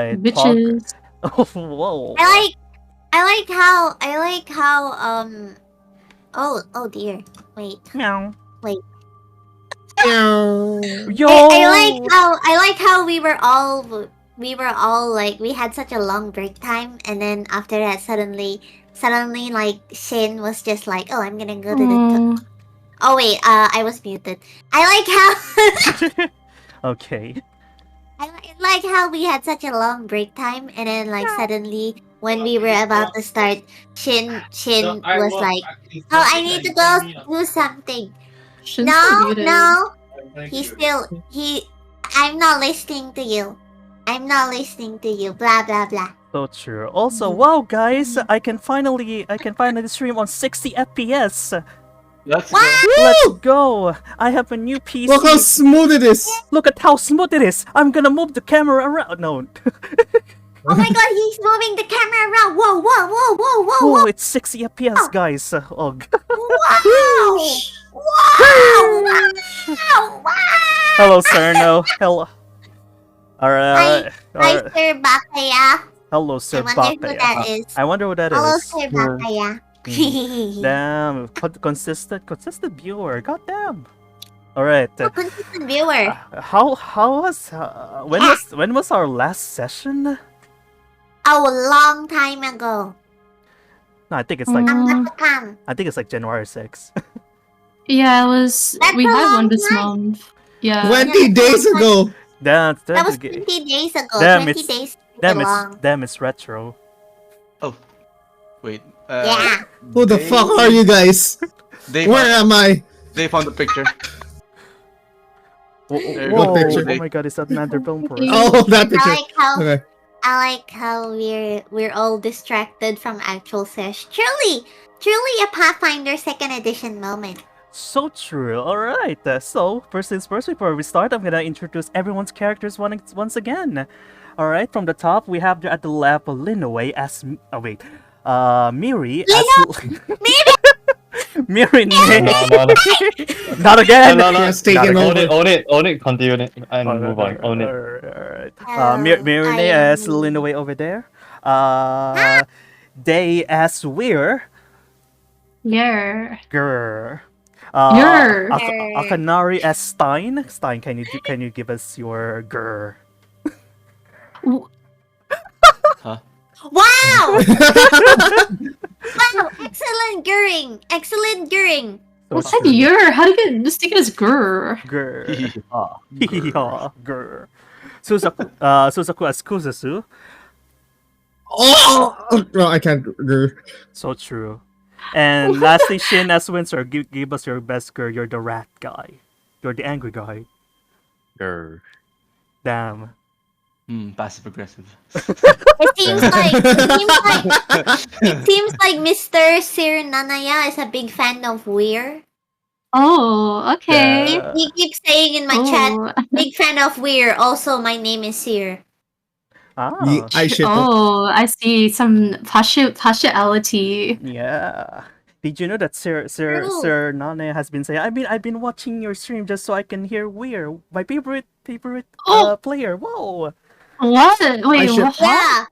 Alright, Bitches. Oh, whoa. I like how oh dear. Wait. Meow. Wait. Yo! I like how we were all like we had such a long break time, and then after that suddenly like Shin was just like, oh, I'm gonna go to the oh wait, I was muted. I like how Okay. I like how we had such a long break time, and then like suddenly when we were about to start, Shin was like, oh, I need to go do something. Shin's still muted. No, I'm not listening to you. Blah blah blah. So true. Also, wow, guys, I can finally stream on 60 FPS. Let's Let's go! I have a new PC. Look how smooth it is! Look at how smooth it is! I'm gonna move the camera around. No. Oh my god, he's moving the camera around! Whoa, whoa, whoa, whoa, whoa, Oh, whoa! it's 60 FPS, guys. Oh. Wow! Wow! Wow! Wow! Hello, Cerno. Hello. Alright. Hi, Sir Bakaya. Hello, Sir I wonder who that is. I wonder what that Hello, is. Sir Bakaya. Damn, consistent viewer. Goddamn. All right. Consistent viewer. How was when was our last session? Oh, a long time ago. No, I think it's like I think it's like January 6th. Yeah, it was. We had one this month. Yeah. 20 days ago! That was 20 days ago. Damn, 20 days Damn, it's retro. Oh, wait. Yeah. Who the fuck are you guys? Where am I? They found the picture. Whoa, picture? oh my god, is that another film for us? Oh, that picture. Okay. I like how we're all distracted from actual sesh. Truly a Pathfinder 2nd edition moment. So true. All right. So first things first. Before we start, I'm gonna introduce everyone's characters once again. All right. From the top, we have at the left Linaway as Miri as Miri. Not again. No. Own it. Continue it and move on. Own it. All right. Miri as Linaway over there. Day as Weir. Yeah. Grr. Grr. Akanari as Stein. Stein, can you give us your grr? Huh? Wow! Wow! Excellent Gurring! What's that year? How do you get mistaken as grr? Grr. Grr. Suzaku as Kuzasu. Oh! No, I can't. So true. And lastly, Shin as Windsor. Give us your best grr. You're the rat guy. You're the angry guy. Grr. Damn. Passive aggressive. It seems like Mr. Sir Nanaya is a big fan of Weir. Oh, okay. He keeps saying in my chat, big fan of Weir. Also, my name is Sir. I see some partiality. Yeah. Did you know that Sir Nane has been saying, I've been watching your stream just so I can hear Weir, my favorite player. Whoa. What? Wait, what? Yeah.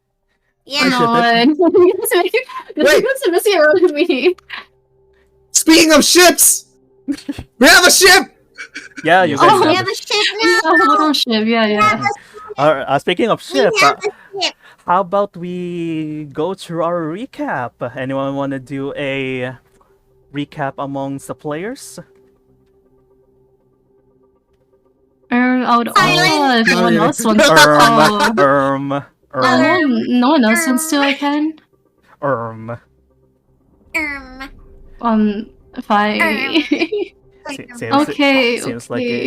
Yeah. What's messing around with me? Speaking of ships! We have a ship! Yeah, you guys we have a ship now! A little ship, yeah. Speaking of ship, how about we go through our recap? Anyone want to do a recap amongst the players? If no one else wants to. No one else wants to, I can. Fine.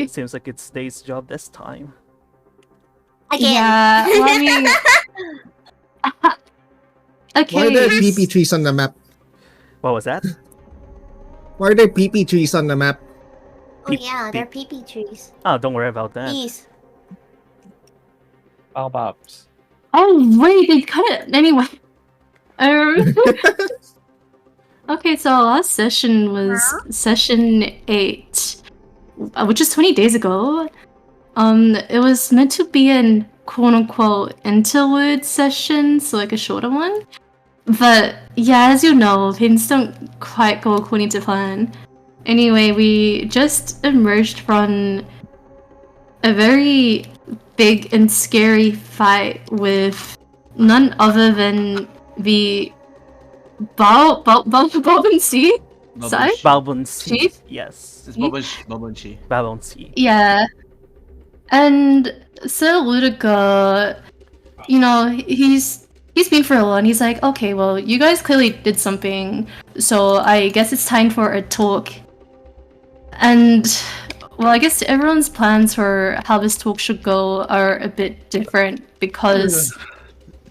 Seems like it's Day's job this time. Again. Yeah, well, I mean... Okay. Why are there PP trees on the map? What was that? Why are there PP trees on the map? Oh yeah, they're PP trees. Oh, don't worry about that. Please. Baobabs. Oh wait, they cut it anyway. Okay, so last session was session 8, which is 20 days ago. It was meant to be an quote-unquote interlude session, so like a shorter one. But yeah, as you know, things don't quite go according to plan. Anyway, we just emerged from a very big and scary fight with none other than the Balbon Sea side? Balbon Sea. Chief? Yes. It's Bobon Chi. Balbon Sea. Yeah. And Sir Ludica, you know, he's been for a while and he's like, okay, well, you guys clearly did something, so I guess it's time for a talk. And well, I guess everyone's plans for how this talk should go are a bit different because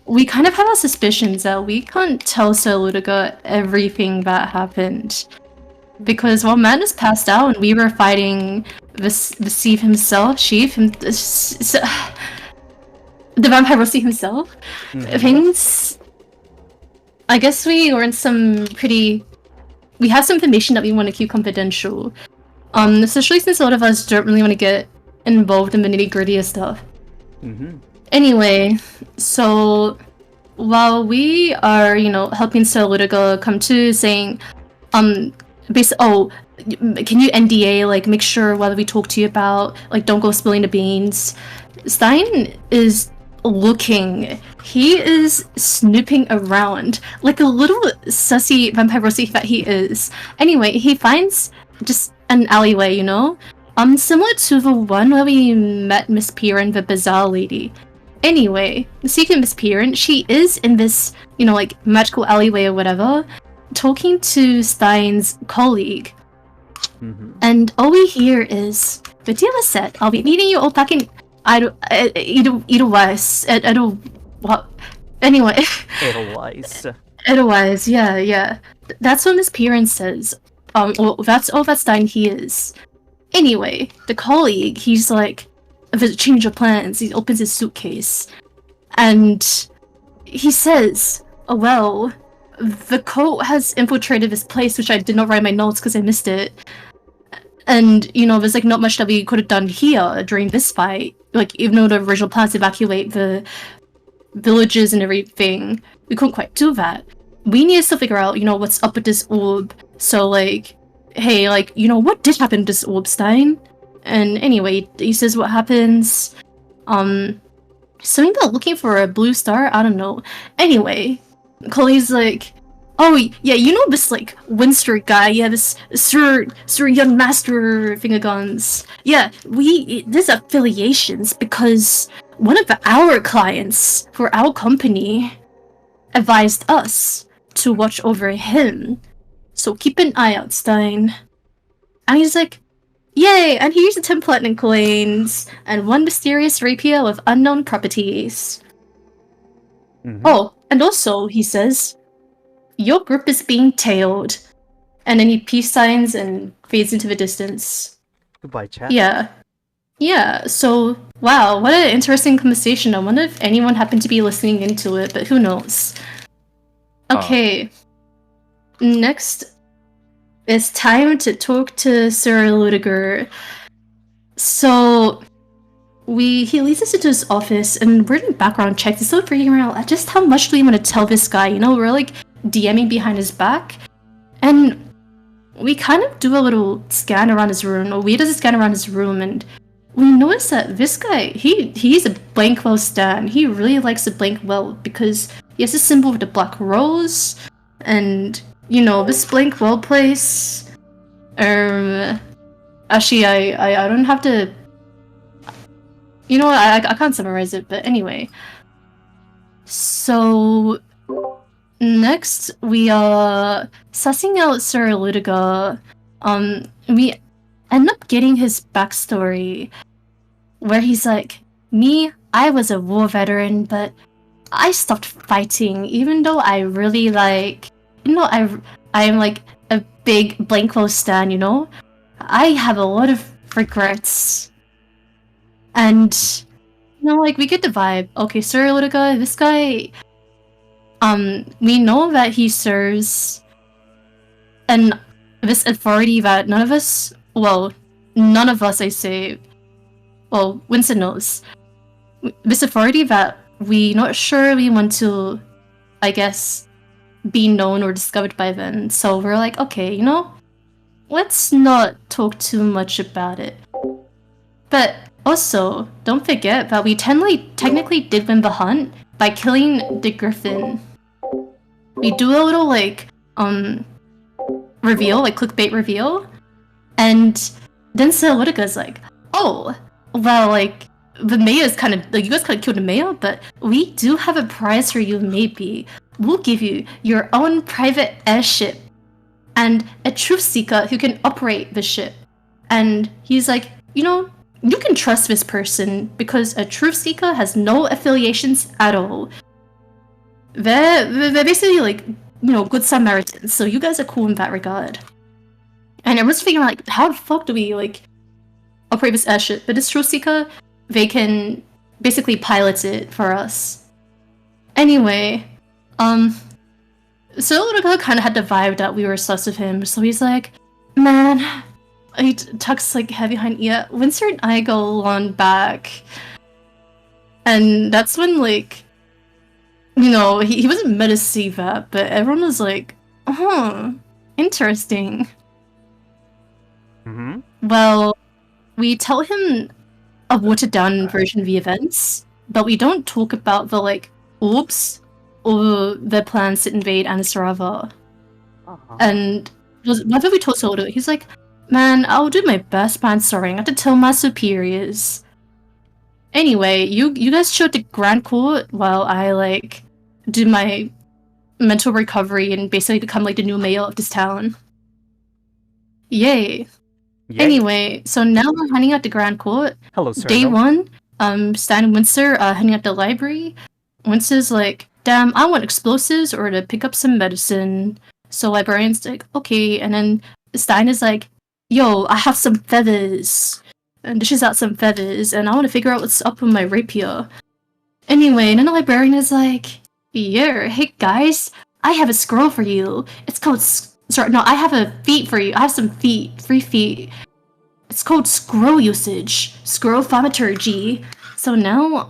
we kind of have our suspicions that we can't tell Sir Ludica everything that happened. Because while Madness passed out and we were fighting the Sheaf himself, the Vampire Rossi himself, things... I guess we learned we have some information that we want to keep confidential. Especially since a lot of us don't really want to get involved in the nitty-gritty of stuff. Anyway, so while we are, you know, helping Sir Ludica come to saying, can you NDA, like, make sure whether we talk to you about, like, don't go spilling the beans. Stein is looking. He is snooping around like a little sussy vampire Rossi that he is. Anyway, he finds just an alleyway, you know? Similar to the one where we met Miss Piran, the bizarre lady. Anyway, speaking of Miss Piran, she is in this, you know, like, magical alleyway or whatever, talking to Stein's colleague. And all we hear is, the deal is set. I'll be meeting you all back in Edelweiss. What? Anyway. Edelweiss, yeah. That's what Miss Piran says. Well, that's all that Stein he is. Anyway, the colleague, he's like, there's a change of plans. He opens his suitcase. And he says, oh, well, the cult has infiltrated this place, which I did not write in my notes because I missed it. And, you know, there's like not much that we could have done here during this fight. Like, even though the original plan to evacuate the villages and everything, we couldn't quite do that. We need to figure out, you know, what's up with this orb. So, like, hey, like, you know, what did happen to this orb, Stein? And anyway, he says what happens. Something about looking for a blue star? I don't know. Anyway, Colley's like, oh, yeah, you know this, like, Winster guy, yeah, this Sir Young Master Fingerguns. Yeah, there's affiliations because one of our clients for our company advised us to watch over him. So keep an eye out, Stein. And he's like, yay, and here's the 10 platinum coins and 1 mysterious rapier with unknown properties. Oh, and also, he says, your group is being tailed. And then he peace signs and fades into the distance. Goodbye, chat. Yeah, so, wow, what an interesting conversation. I wonder if anyone happened to be listening into it, but who knows. Okay. Next, it's time to talk to Sir Ludiger. So, he leads us into his office, and we're doing background checks. He's still figuring out just how much do we want to tell this guy, you know? We're like DMing behind his back, and we kind of do a little scan around his room, or we does a scan around his room, and we notice that this guy, he's a Blankwell stan. He really likes the Blankwell because he has a symbol with the black rose, and, you know, this Blankwell place, actually, I don't have to, you know what, I can't summarize it, but anyway. So, next, we are sussing out Sir Ludiger. We end up getting his backstory, where he's like, I was a war veteran, but I stopped fighting, even though I really like, you know, I'm like a big Blankwell stan, you know? I have a lot of regrets. And, you know, like, we get the vibe. Okay, Sir Ludiger, this guy, we know that he serves this authority that none of us, I say, well, Winston knows. this authority that we not sure we want to, I guess, be known or discovered by them. So we're like, okay, you know, let's not talk too much about it. But also, don't forget that we technically did win the hunt by killing the griffin. We do a little reveal, like clickbait reveal, and then Celutica's like, oh, well, like the mayor is kind of like, you guys kind of killed the mayor, but we do have a prize for you. Maybe we'll give you your own private airship and a truth seeker who can operate the ship. And he's like, you know, you can trust this person because a truth seeker has no affiliations at all. They're basically like, you know, good Samaritans, so you guys are cool in that regard. And I was figuring like, how the fuck do we like operate this airship? But this truth seeker, they can basically pilot it for us. Anyway, so Uruka kind of had the vibe that we were sus of him, so he's like, man, he tucks like head behind ear, Winsor and I go on back. And that's when like, you know, he wasn't meant to see that, but everyone was like, interesting. Mm-hmm. Well, we tell him a watered down version of the events, but we don't talk about the like orbs or their plans to invade Anasarava. And whenever we told Solo, he's like, man, I'll do my best, but I'm sorry, I have to tell my superiors. Anyway, you guys showed the Grand Court while I like do my mental recovery and basically become like the new mayor of this town. Yay. Anyway, so now we're hanging out the Grand Court. Hello, sir. Day one, Stan and Winsor hanging out the library. Winsor's like, damn, I want explosives or to pick up some medicine. So librarian's like, okay. And then Stein is like, yo, I have some feathers. And dishes out some feathers, and I want to figure out what's up with my rapier. Anyway, and then the librarian is like, yeah, hey guys, I have a scroll for you. It's called, sorry, no, I have a feat for you. I have some feet, 3 feet. It's called scroll usage, scroll thaumaturgy. So now,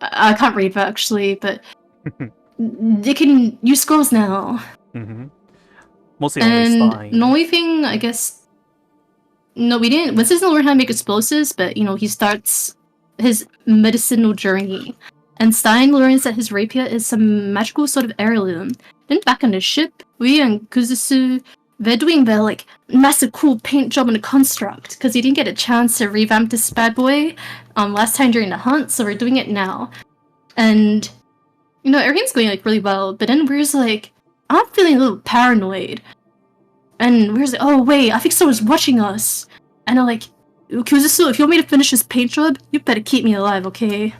I can't read that actually, but they can use scrolls now. Mm-hmm. Mostly only spine. The only thing, I guess, no, we didn't. Winston doesn't learn how to make explosives, but you know, he starts his medicinal journey. And Stein learns that his rapier is some magical sort of heirloom. Then back on the ship, we and Kuzusu, they're doing their like massive cool paint job on the construct because he didn't get a chance to revamp this bad boy last time during the hunt, so we're doing it now. And you know, everything's going like really well, but then we're like, I'm feeling a little paranoid. And we're like, oh wait, I think someone's watching us. And I'm like, Kuzusu, if you want me to finish this paint job, you better keep me alive, okay?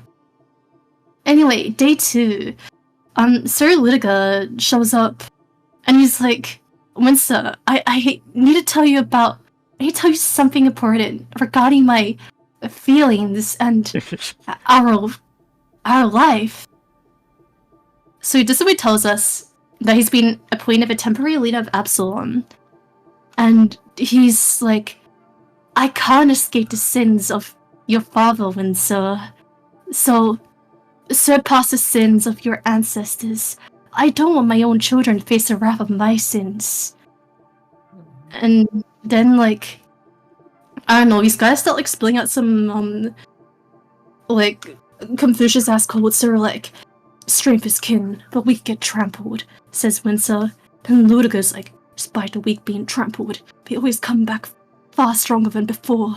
Anyway, day 2. Sir Lydiga shows up, and he's like, Winsor, I need to tell you something important regarding my feelings and our life. So Disaway tells us that he's been appointed a temporary leader of Absalom. And he's like, I can't escape the sins of your father, Winsor. So, surpass the sins of your ancestors. I don't want my own children to face the wrath of my sins. And then, like, I don't know, these guys start, like, spilling out some, like, Confucius-ass quotes that are like, strength is kin, but weak get trampled, says Winsor. And Ludiger's like, despite the weak being trampled, they always come back far stronger than before.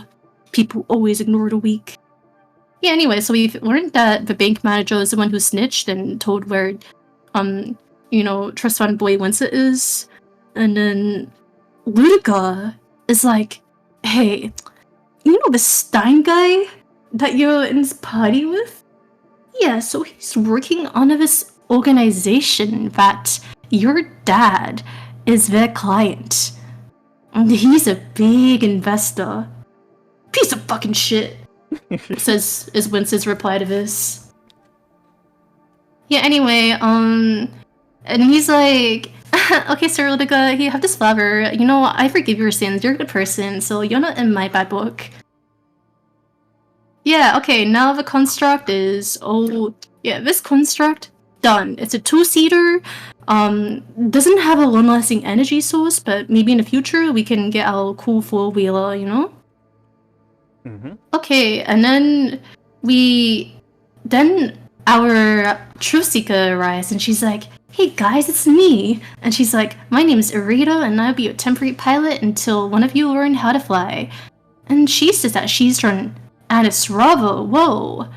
People always ignore the weak. Yeah, anyway, so we've learned that the bank manager is the one who snitched and told where, you know, Trust Fund Boy Winsor is. And then Ludiger is like, hey, you know the Stein guy that you're in this party with? Yeah, so he's working on this organization that your dad is their client. And he's a big investor. Piece of fucking shit, is Wince's reply to this. Yeah, anyway, and he's like, okay, Sir Ludiga, you have this flower. You know, I forgive your sins. You're a good person, so you're not in my bad book. Yeah, okay, now the construct is this construct done. It's a 2-seater. Doesn't have a long-lasting energy source, but maybe in the future we can get our cool 4-wheeler, you know? Mm-hmm. Okay, and then our Truth Seeker arrives and she's like, "Hey guys, it's me." And she's like, "My name is Arita and I'll be your temporary pilot until one of you learn how to fly." And she says that she's from Anisrava. Whoa.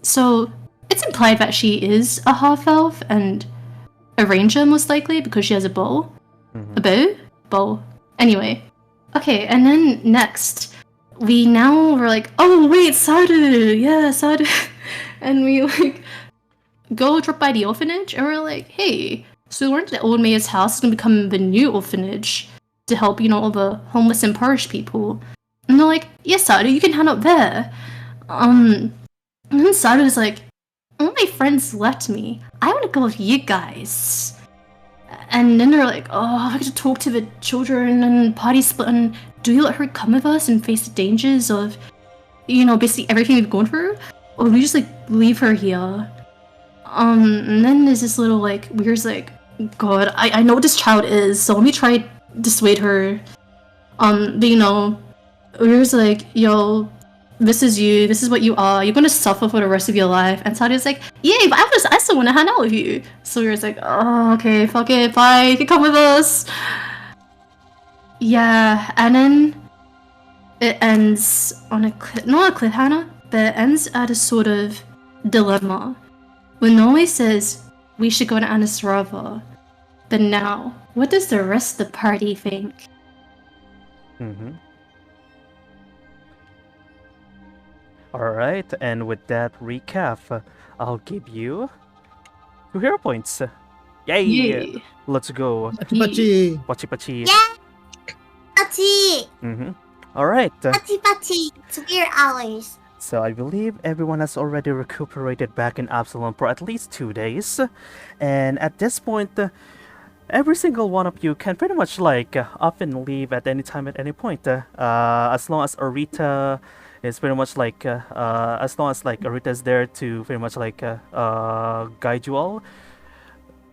So it's implied that she is a half-elf and a ranger most likely because she has a bow. Mm-hmm. A bow? Bow. Anyway. Okay, and then next, we're like, "Oh wait, Sadu! Yeah, Sadu." And we like go drop by the orphanage and we're like, "Hey, so we went to the old mayor's house, it's gonna become the new orphanage to help, all the homeless and parish people." And they're like, "Yes, Sadu, you can hang out there." And then Sadu is like, "All my friends left me. I want to go with you guys." And then they're like, "Oh, I have to talk to the children and party split. And do you let her come with us and face the dangers of, basically everything we've gone through? Or we just like leave her here?" And then there's this little like weird like, "God, I know what this child is, so let me try to dissuade her." But Weir's like, "Yo, this is you. This is what you are. You're gonna suffer for the rest of your life." And Sadia's like, "Yay, but I still want to hang out with you." So Weir's like, "Oh, okay, fuck it, bye. You can come with us." Yeah, and then it ends on not a cliffhanger, but it ends at a sort of dilemma. When Norway says we should go to Anisrava, but now, what does the rest of the party think? Mm-hmm. Alright, and with that recap, I'll give you 2 hero points. Yay! Yay. Let's go. Pachi. Pachi pachi. Yeah. Pachi! Mm-hmm. Alright, Pachi pachi! It's weird hours. so I believe everyone has already recuperated back in Absalom for at least 2 days. And at this point, every single one of you can pretty much up and leave at any time at any point. As long as Arita is pretty much as long as Arita is there to pretty much guide you all.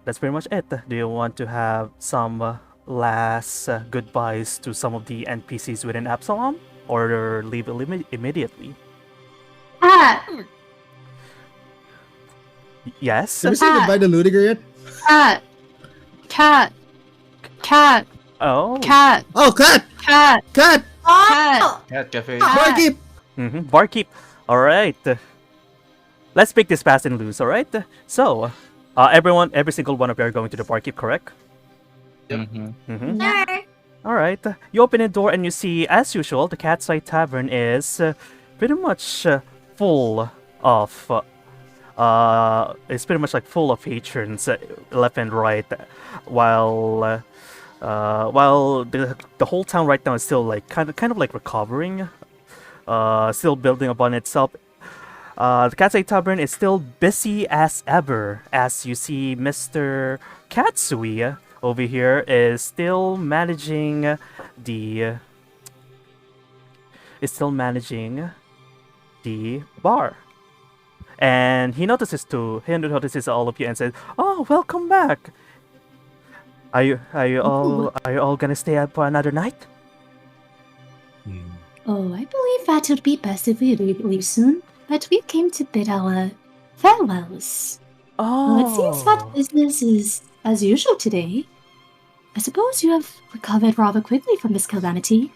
That's pretty much it. Do you want to have some last goodbyes to some of the NPCs within Absalom, or leave immediately? Cat! Yes. Did we say goodbye to Ludiger yet? Cat! Cat! Cat! Oh. Cat! Oh, cat! Cat! Cat! Oh! Cat cafe. Barkeep! Mm-hmm. Barkeep. All right. Let's pick this fast and loose. All right. So, every single one of you are going to the barkeep, correct? Mm-hmm. Mm-hmm. Sure. All right. You open the door and you see, as usual, the Catside Tavern is pretty much full of. It's pretty much full of patrons left and right, while the whole town right now is still kind of recovering, still building upon itself. The Katsai Tavern is still busy as ever, as you see Mr. Katsui over here is still managing the bar. And he notices all of you and says, "Oh, welcome back. Are you all gonna stay up for another night?" Oh, I believe that would be best if we leave soon, but we came to bid our farewells. Oh, It seems that business is as usual today. I suppose you have recovered rather quickly from this calamity.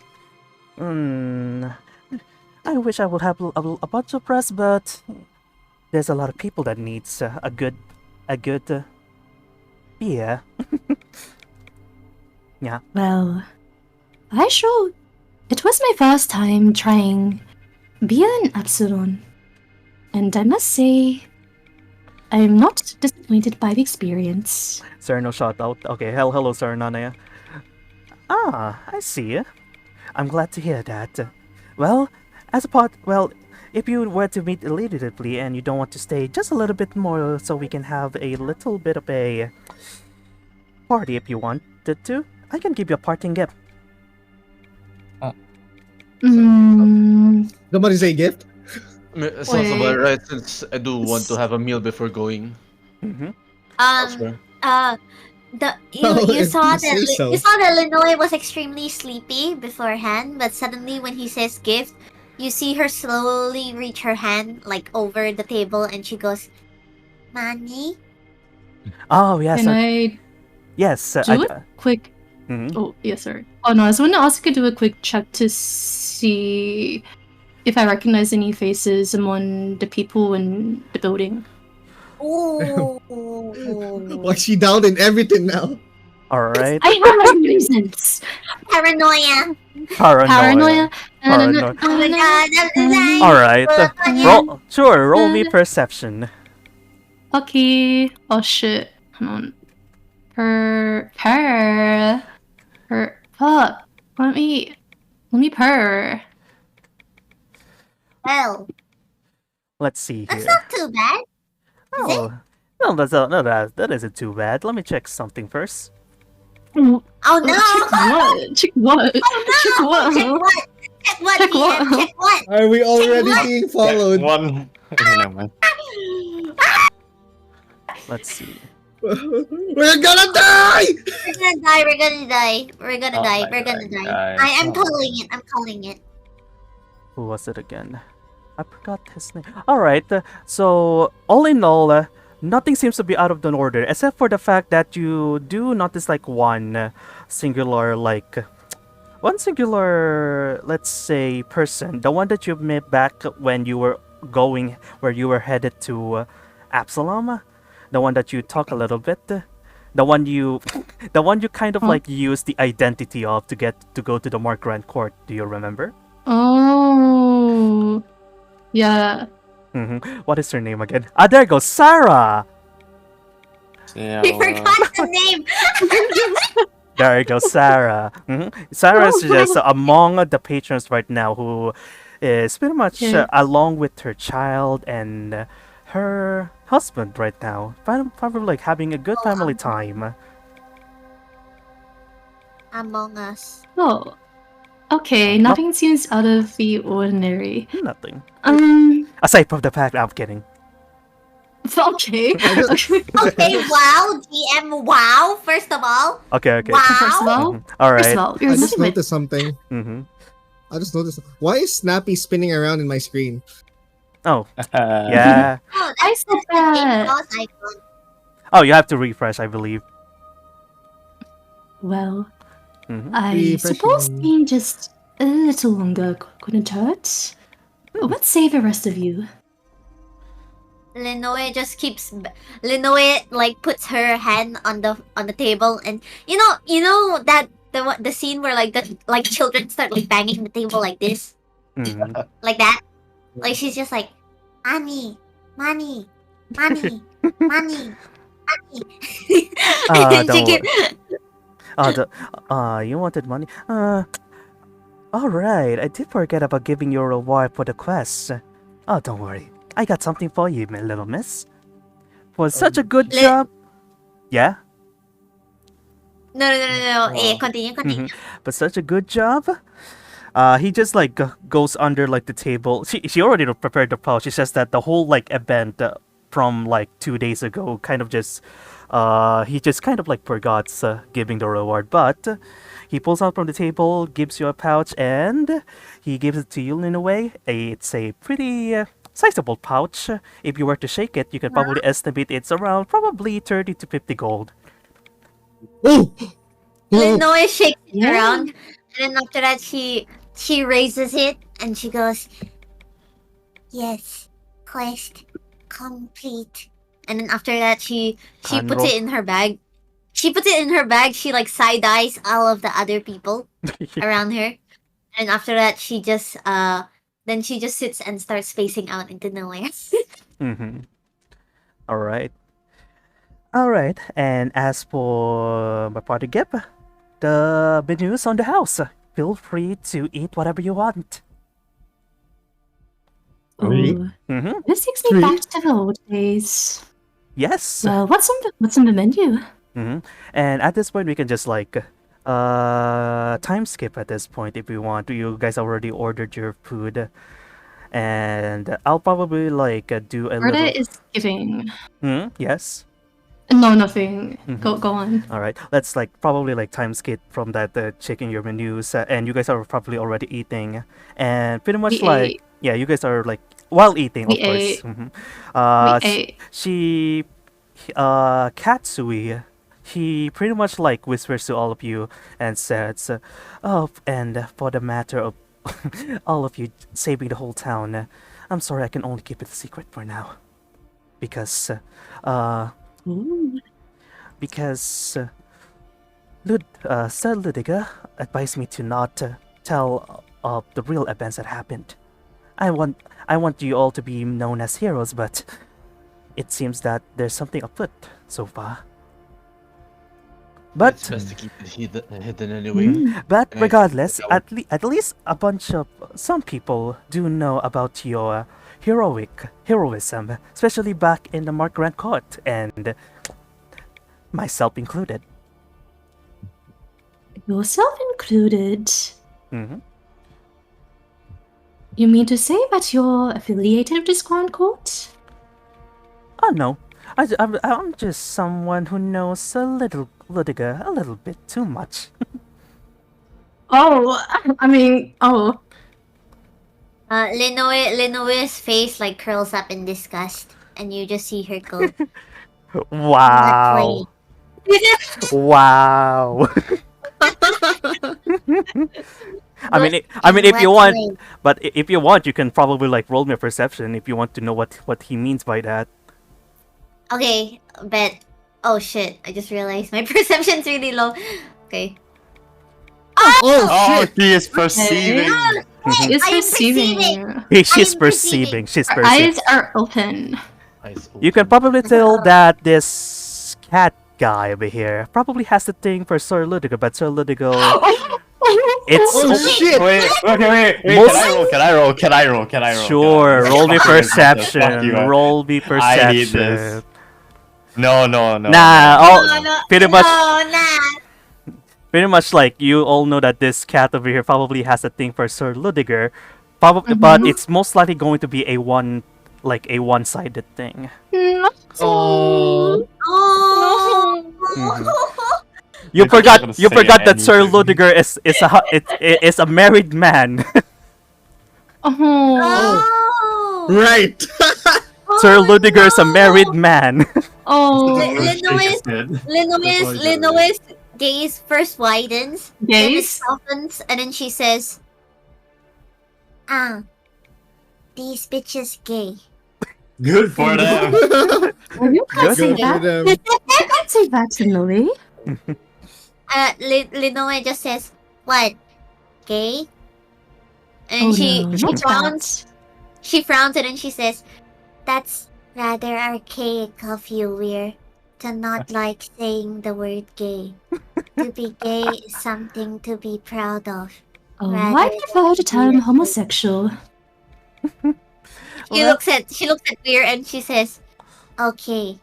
I wish I would have a bunch of press, but there's a lot of people that needs a good beer. Yeah. Well, it was my first time trying beer in Absalon, and I must say, I'm not disappointed by the experience. Serno shout out. Okay, hello, Sir Nanaya. Ah, I see. I'm glad to hear that. Well, if you were to meet immediately and you don't want to stay just a little bit more so we can have a little bit of a party if you wanted to, I can give you a parting gift. Mm, Somebody say gift? Sounds Wait. about right since I do want to have a meal before going. Mm-hmm. Elsewhere. You if saw you say so. you saw that Linoy was extremely sleepy beforehand, but suddenly when he says gift, you see her slowly reach her hand like over the table, and she goes, "Money." Oh yes, Can I yes. do a quick? Mhm. Oh, yes, sorry. Oh no, I was gonna ask you to do a quick check to see if I recognize any faces among the people in the building. Ooh. Like she down in everything now. All right. I have my reasons. Paranoia. Paranoia. Paranoia. Oh my god, I'm dying. All right. Paranoia. Roll me perception. Okay. Oh shit. Come on. Fuck. Let me purr. Well, Let's see that's here. not too bad. Oh, no, that isn't too bad. Let me check something first. Oh no! Check what? Check what? Oh no! Check what? Check what? Check DM? what? Check what? Are we already what? being followed? One. Never mind. Let's see. We're gonna die! We're gonna die. We're gonna die. We're gonna Oh die. my We're gonna God, die. guys. I'm calling it. I'm calling it. Who was it again? I forgot his name. All right. So all in all, nothing seems to be out of the order, except for the fact that you do notice like one singular, let's say, person, the one that you met back when you were going, where you were headed to Absalom, the one that you talk a little bit, the one you kind of like use the identity of to get to go to the Mark Grand Court. Do you remember? Oh. Yeah. What is her name again? Ah, there goes Sarah. Yeah, We well, forgot the name. There you go, Sarah. Sarah is Oh, just among the patrons right now who is pretty much Yeah. along with her child and her husband right now. Probably like having a good family time. Among Us. Oh. Okay, nothing seems out of the ordinary. Nothing. Aside from the fact I'm kidding. Okay. Okay, wow, GM, wow. First of all, Okay. wow. First of all, All first right. of all, I just noticed something. Mm-hmm. I just noticed. Why is Snappy spinning around in my screen? Oh, yeah. Oh, I that's said the game that. boss icon. Oh, you have to refresh, I believe. Well, Mhm. I Refreshing. suppose being just a little longer couldn't hurt. What say the rest of you? Linoe just keeps. Linoe like puts her hand on the table, and you know that the scene where like the children start like banging the table like this, Mhm. like that. Like she's just like, money, money, money, money, money. And she Don't keep- you wanted money? Alright, I did forget about giving you a reward for the quest. Oh, don't worry. I got something for you, my little miss. For such a good Li- job. Yeah? No. Continue. But such a good job? He just like goes under like the table. She already prepared the pouch. It's just that the whole like event from like 2 days ago kind of just he just kind of like forgot giving the reward. But he pulls out from the table, gives you a pouch, and he gives it to you in a way. It's a pretty sizable pouch. If you were to shake it, you could probably estimate it's around probably 30 to 50 gold. Oh! Linoe shakes it Yeah. around, and then after that she raises it and she goes, "Yes, quest complete." And then after that she puts it in her bag. She puts it in her bag. She like side eyes all of the other people around her, and after that she just then she just sits and starts spacing out into nowhere. Alright. Alright, and as for my party gift, the menus on the house. Feel free to eat whatever you want. Sweet. Oh, this takes me back to the old days. Yes. What's on the menu? And at this point, we can just like time skip at this point if we want. You guys already ordered your food. and I'll probably like do a Berta little. is giving. Yes. No, nothing. Mhm. Go on. All right, let's like probably like time skip from that checking your menus, and you guys are probably already eating, and pretty much We like ate. yeah, you guys are like while eating, We of course. ate. Mhm. We Uh, s- ate. she, Katsui, he pretty much like whispers to all of you and says, "Oh, and for the matter of all of you saving the whole town, I'm sorry I can only keep it a secret for now, because, Ooh. because." Sir Ludiger advised me to not tell of the real events that happened. I want you all to be known as heroes, but it seems that there's something afoot so far. But It's best to keep it hidden anyway. but And I regardless, think that at least a bunch of some people do know about your heroism, especially back in the Mark Grant Court, and myself included. Yourself included. hmm You mean to say that you're affiliated with this Grand Court? Oh no, I'm just someone who knows a little Ludiger a little bit too much. Oh, I mean, oh. Linoe's face like curls up in disgust, and you just see her go. Wow, wow. I mean, if you want, but if you want, you can probably like roll me a perception if you want to know what he means by that. Okay, but oh shit! I just realized my perception's really low. Okay. Oh, he is perceiving. She's I am perceiving. She's I'm perceiving. She's Her perceiving. eyes are open. eyes You can open. probably tell that this cat guy over here probably has a thing for Sir Ludiger, but Sir Ludiger, it's Oh shit! Wait. Most- Can I roll? Can I roll? sure. Roll me Fuck perception. you. Roll me I hate perception. this. No. Nah, pretty much. No, nah. Pretty much like you all know that this cat over here probably has a thing for Sir Ludiger, probably, but it's most likely going to be a one-sided thing. No. Oh. Oh. You I'm not gonna forgot say that Sir anything. Ludiger is a married man. Oh. Oh. Right. Sir Ludiger is a married man. Oh. Linoe's gaze first widens, then it Gaze? softens, and then she says, these bitches gay. Good for them. You can't Good. say Good for that. them. You can't say that to Lily. Linoe just says, what? Gay? And Oh, she no, not frowns. She frowns and then she says, that's rather archaic of you, Weir, to not like saying the word gay. To be gay is something to be proud of. Oh, Rather I prefer the term homosexual. She looks at Weir and she says, okay,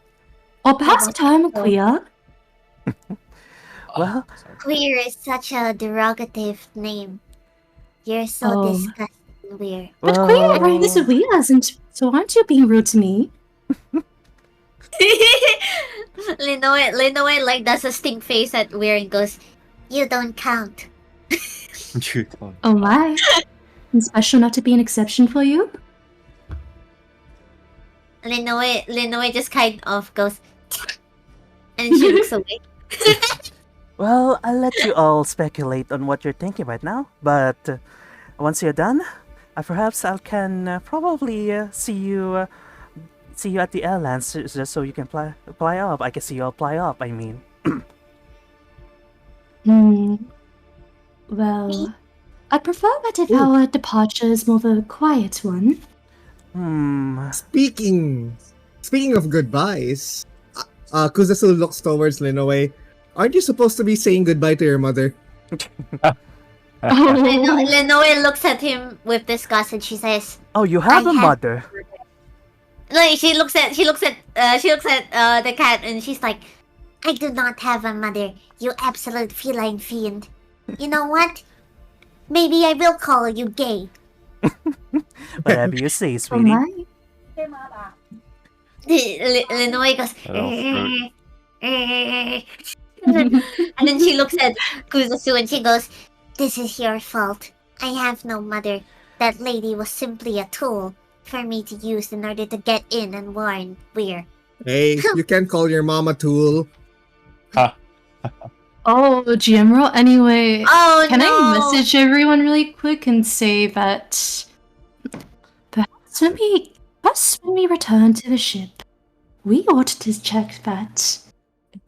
Or perhaps the term queer. Well, queer is such a derogative name. You're so Oh. disgusting, Weir. But queer rhymes with we isn't. So aren't you being rude to me? Linoe like does a stink face at Weir and goes, you don't count. Oh my. I'm special enough to be an exception for you? Linoe just kind of goes, and she looks away. well, I'll let you all speculate on what you're thinking right now, but once you're done, perhaps I can probably see you at the airlands just so you can fly up. I can see you all fly up. I mean, Well, I'd prefer that if our departure is more of a quiet one. Speaking of goodbyes, Kuzasu looks towards Linoe. Aren't you supposed to be saying goodbye to your mother? Linoe looks at him with disgust and she says, Oh, you have I a have- mother. like she looks at the cat and she's like, I do not have a mother, you absolute feline fiend. You know what? Maybe I will call you gay. Whatever you say, Oh sweetie. my. Linoy goes, Hello, fruit. and then she looks at Kuzusu and she goes, "This is your fault. I have no mother. That lady was simply a tool for me to use in order to get in and warn Weir." Hey, you can't call your mom a tool. Ha. Oh, GMRO. Anyway, Oh can no! I message everyone really quick and say that perhaps when we return to the ship, we ought to check that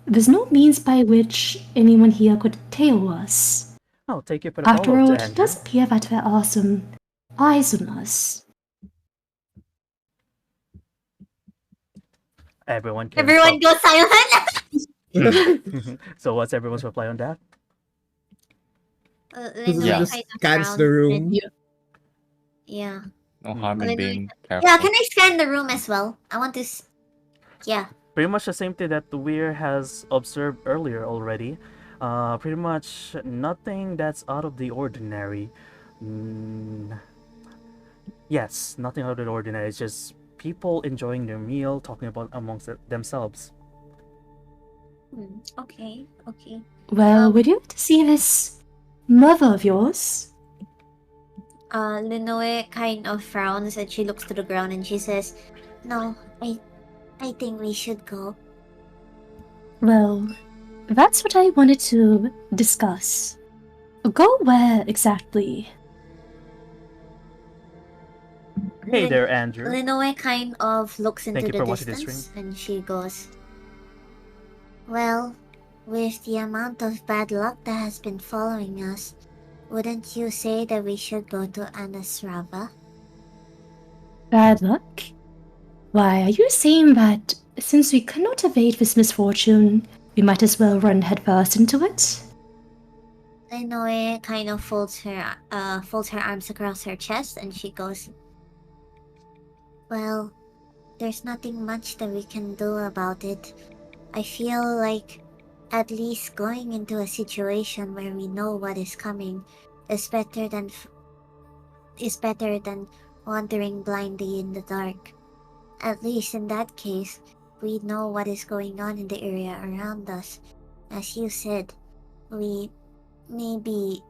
there's no means by which anyone here could tail us. Oh, thank you for the After follow, all, it Andrew. does appear that there are some eyes on us. Everyone can Everyone goes silent. So what's everyone's reply on that? Kuzusu Yeah. just kind of scans the frowns room. and- Yeah. Yeah. No harm in Linoy- being careful. Yeah, can I scan the room as well? I want to. Yeah. Pretty much the same thing that Weir has observed earlier already. Pretty much nothing that's out of the ordinary. Yes, nothing out of the ordinary. It's just people enjoying their meal, talking about amongst themselves. Okay. Okay. Well, would you like to see this mother of yours? Linoe kind of frowns and she looks to the ground and she says, "No, I think we should go." Well, that's what I wanted to discuss. Go where exactly? Hey there, Andrew. Linoe kind of looks into Thank you the for watching this distance and she goes, "Well, with the amount of bad luck that has been following us, wouldn't you say that we should go to Anasrava?" Bad luck? Why, are you saying that since we cannot evade this misfortune, we might as well run headfirst into it? Linoe kind of folds her arms across her chest and she goes, "Well, there's nothing much that we can do about it. I feel like at least going into a situation where we know what is coming is better than wandering blindly in the dark. At least in that case, we know what is going on in the area around us. As you said, we may be